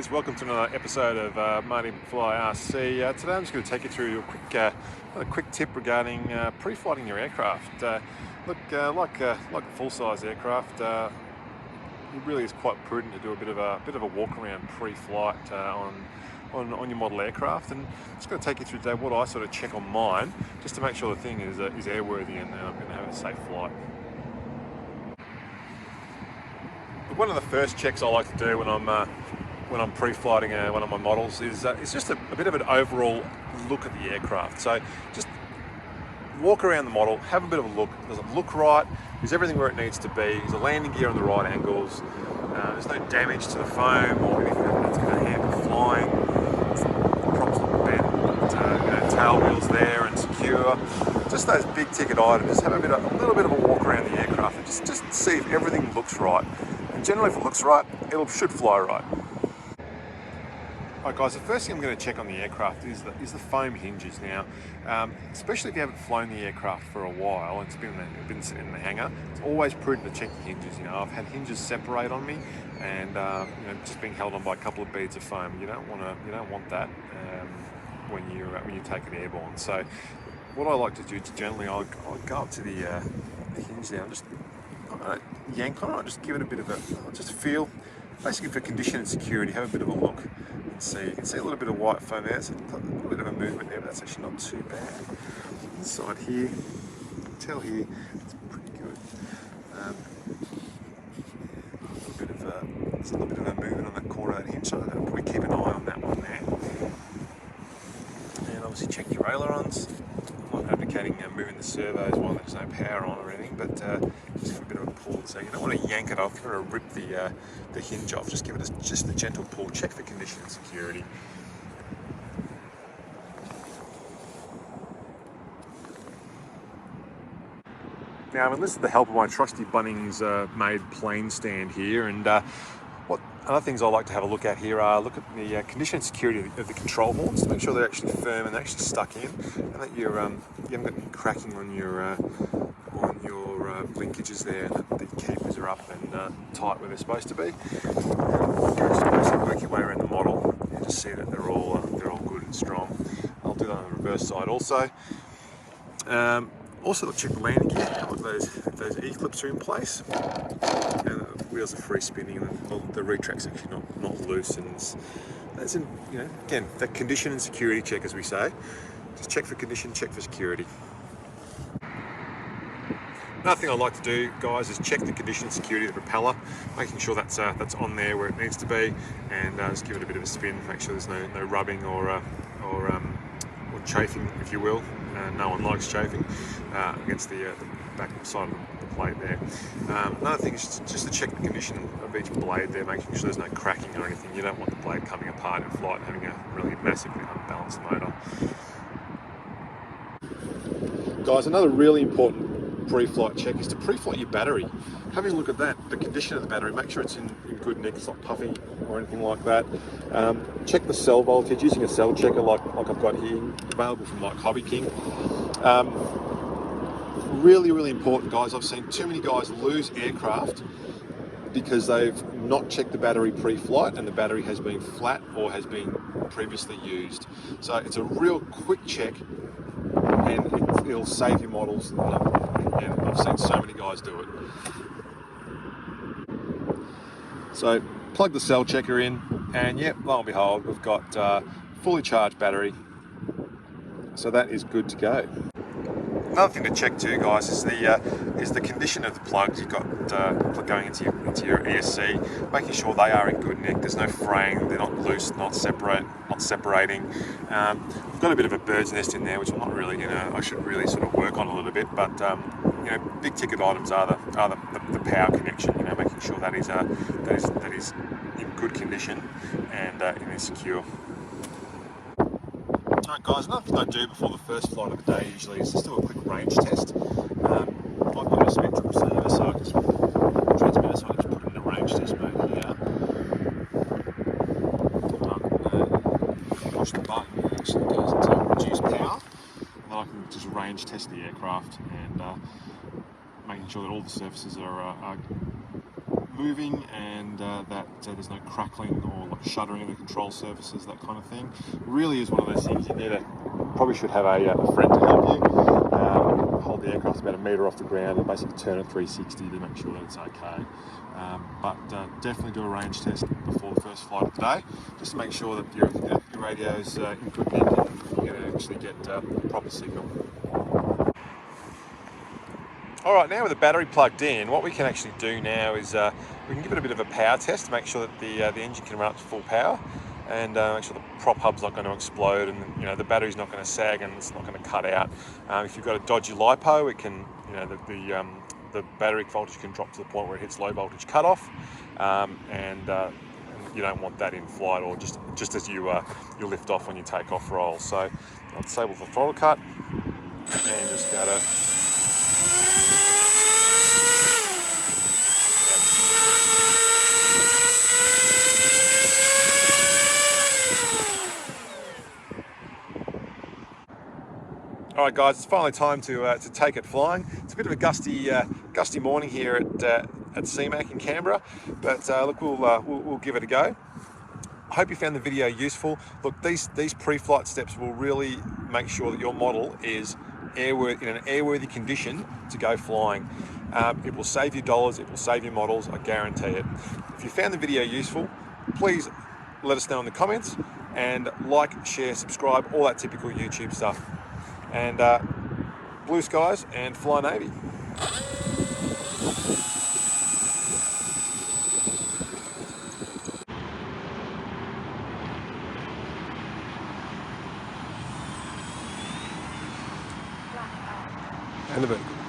guys, welcome to another episode of Marty Fly RC. Today I'm just going to take you through a quick tip regarding pre-flighting your aircraft. Like a full-size aircraft, it really is quite prudent to do a bit of a walk around pre-flight on your model aircraft. And I'm just going to take you through today what I sort of check on mine, just to make sure the thing is airworthy and I'm going to have a safe flight. One of the first checks I like to do when I'm pre-flighting one of my models is just a bit of an overall look at the aircraft. So just walk around the model, have a bit of a look. Does it look right? Is everything where it needs to be? Is the landing gear on the right angles? There's no damage to the foam or anything that's going to hamper flying. The props look bent, tail wheels there and secure. Just those big ticket items. Just have a little bit of a walk around the aircraft and just see if everything looks right. And generally, if it looks right, it should fly right. Alright guys, the first thing I'm going to check on the aircraft is the foam hinges. Now, especially if you haven't flown the aircraft for a while, it's been sitting in the hangar, it's always prudent to check the hinges. You know, I've had hinges separate on me, and just being held on by a couple of beads of foam. You don't want that when you take it airborne. So, what I like to do generally, I'll go up to the hinge there, just yank on it, just give it a bit of just feel. Basically, for condition and security, have a bit of a look and see. You can see a little bit of white foam there, so a little bit of a movement there, but that's actually not too bad. Inside here, you can tell here, it's pretty good. There's a little bit of a movement on that corner of that hinge, so I'll probably keep an eye on that one there. And obviously check your ailerons. I'm not advocating moving the servos while there's no power on or anything, but just give it a bit of a pull. So you don't want to yank it off, you don't want to rip the hinge off, just give it just a gentle pull, check for condition and security. Now I've enlisted the help of my trusty Bunnings made plane stand here, and what other things I like to have a look at here are look at the condition and security of the control horns to make sure they're actually firm and they're actually stuck in, and that you haven't got any cracking on your linkages there, and that the keepers are up and tight where they're supposed to be. Just basically work your way around the model and just see that they're all good and strong. I'll do that on the reverse side also. Also, check the landing gear, if those E-clips are in place, and the wheels are free spinning, and the retract's actually not loose, and that's again, that condition and security check, as we say. Just check for condition, check for security. Another thing I like to do, guys, is check the condition and security of the propeller, making sure that's on there where it needs to be, and just give it a bit of a spin, make sure there's no rubbing or chafing, if you will. No one likes chafing against the back side of the plate there. Another thing is just to check the condition of each blade there, making sure there's no cracking or anything. You don't want the blade coming apart in flight and having a really massively unbalanced motor. Guys, another really important pre-flight check is to pre-flight your battery. Having a look at that, the condition of the battery, make sure it's in good nick, it's not puffy or anything like that. Check the cell voltage using a cell checker like I've got here, available from like Hobby King. Really, really important, guys. I've seen too many guys lose aircraft because they've not checked the battery pre-flight and the battery has been flat or has been previously used. So it's a real quick check, and it'll save your models. And I've seen so many guys do it. So plug the cell checker in, and yep, lo and behold, we've got fully charged battery. So that is good to go. Another thing to check too, guys, is the condition of the plugs you've got going into your ESC, making sure they are in good nick. There's no fraying, they're not loose, not separating. We've got a bit of a bird's nest in there, which I'm not really, I should really sort of work on a little bit. But big ticket items are the power connection. Making sure that is in good condition and is secure. Alright guys, another thing I do before the first flight of the day usually is just do a quick range test. I've got a spectrum receiver, so I can just transmitter, so I just put it in a range test mode here. Push the button, it actually goes into reduce power, and then I can just range test the aircraft and making sure that all the surfaces are moving and that there's no crackling or like shuttering the control surfaces, that kind of thing. It really is one of those things you need to, probably should have a friend to help you. Hold the aircraft about a metre off the ground and basically turn it 360 to make sure that it's okay. But definitely do a range test before the first flight of the day, just to make sure that your radio's in good nick and you're going to actually get a proper signal. All right, now with the battery plugged in, what we can actually do now is we can give it a bit of a power test to make sure that the engine can run up to full power, and make sure the prop hub's not going to explode, and the battery's not going to sag and it's not going to cut out. If you've got a dodgy LiPo, it can, the battery voltage can drop to the point where it hits low voltage cutoff, and you don't want that in flight, or just as you lift off when you take off roll. So I'll disable the throttle cut and just go to. All right, guys, it's finally time to take it flying. It's a bit of a gusty morning here at CMAC in Canberra, but look, we'll give it a go. I hope you found the video useful. Look, these pre-flight steps will really make sure that your model is in an airworthy condition to go flying. It will save you dollars, it will save you models, I guarantee it. If you found the video useful, please let us know in the comments, and like, share, subscribe, all that typical YouTube stuff. And blue skies and fly Navy. And the vertical.